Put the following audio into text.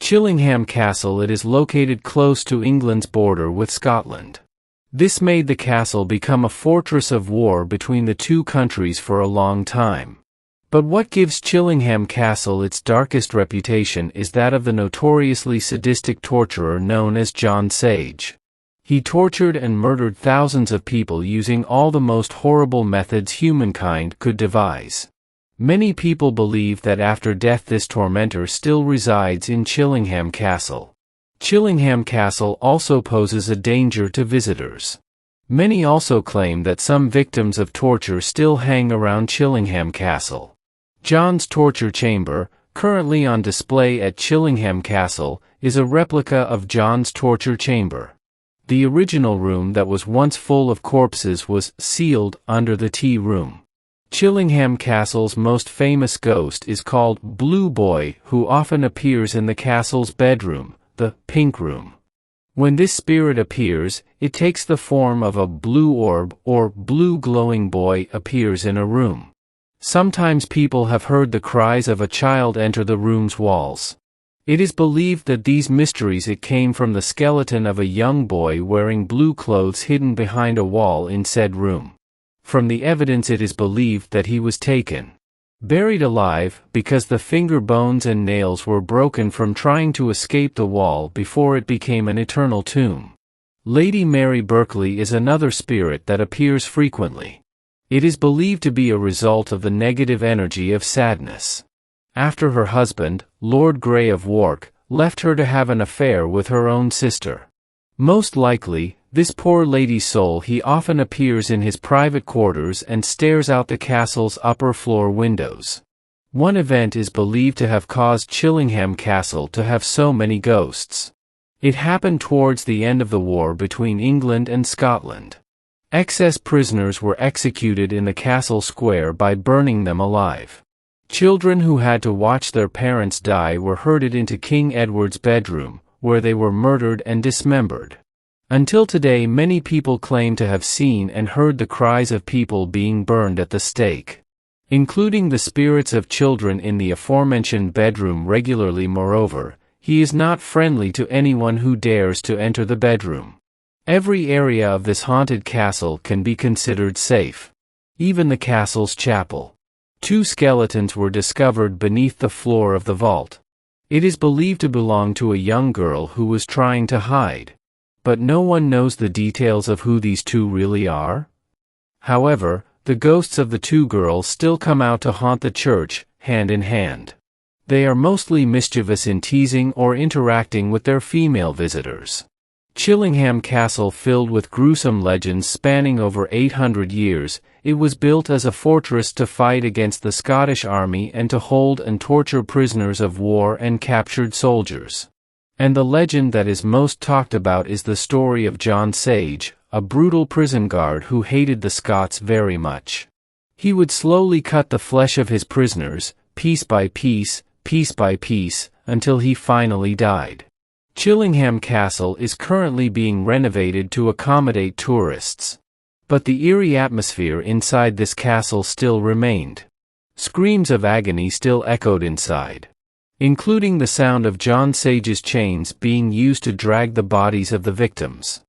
Chillingham Castle. It is located close to England's border with Scotland. This made the castle become a fortress of war between the two countries for a long time. But what gives Chillingham Castle its darkest reputation is that of the notoriously sadistic torturer known as John Sage. He tortured and murdered thousands of people using all the most horrible methods humankind could devise. Many people believe that after death this tormentor still resides in Chillingham Castle. Chillingham Castle also poses a danger to visitors. Many also claim that some victims of torture still hang around Chillingham Castle. John's torture chamber, currently on display at Chillingham Castle, is a replica of John's torture chamber. The original room that was once full of corpses was sealed under the tea room. Chillingham Castle's most famous ghost is called Blue Boy, who often appears in the castle's bedroom, the Pink Room. When this spirit appears, it takes the form of a blue orb or blue glowing boy appears in a room. Sometimes people have heard the cries of a child enter the room's walls. It is believed that these mysteries it came from the skeleton of a young boy wearing blue clothes hidden behind a wall in said room. From the evidence it is believed that he was taken, buried alive, because the finger bones and nails were broken from trying to escape the wall before it became an eternal tomb. Lady Mary Berkeley is another spirit that appears frequently. It is believed to be a result of the negative energy of sadness. After her husband, Lord Grey of Wark, left her to have an affair with her own sister. Most likely, this poor lady's soul he often appears in his private quarters and stares out the castle's upper floor windows. One event is believed to have caused Chillingham Castle to have so many ghosts. It happened towards the end of the war between England and Scotland. Excess prisoners were executed in the castle square by burning them alive. Children who had to watch their parents die were herded into King Edward's bedroom, where they were murdered and dismembered. Until today, many people claim to have seen and heard the cries of people being burned at the stake, including the spirits of children in the aforementioned bedroom regularly. Moreover, he is not friendly to anyone who dares to enter the bedroom. Every area of this haunted castle can be considered safe. Even the castle's chapel. 2 skeletons were discovered beneath the floor of the vault. It is believed to belong to a young girl who was trying to hide. But no one knows the details of who these 2 really are. However, the ghosts of the 2 girls still come out to haunt the church, hand in hand. They are mostly mischievous in teasing or interacting with their female visitors. Chillingham Castle, filled with gruesome legends spanning over 800 years, it was built as a fortress to fight against the Scottish army and to hold and torture prisoners of war and captured soldiers. And the legend that is most talked about is the story of John Sage, a brutal prison guard who hated the Scots very much. He would slowly cut the flesh of his prisoners, piece by piece, until he finally died. Chillingham Castle is currently being renovated to accommodate tourists. But the eerie atmosphere inside this castle still remained. Screams of agony still echoed inside, including the sound of John Sage's chains being used to drag the bodies of the victims.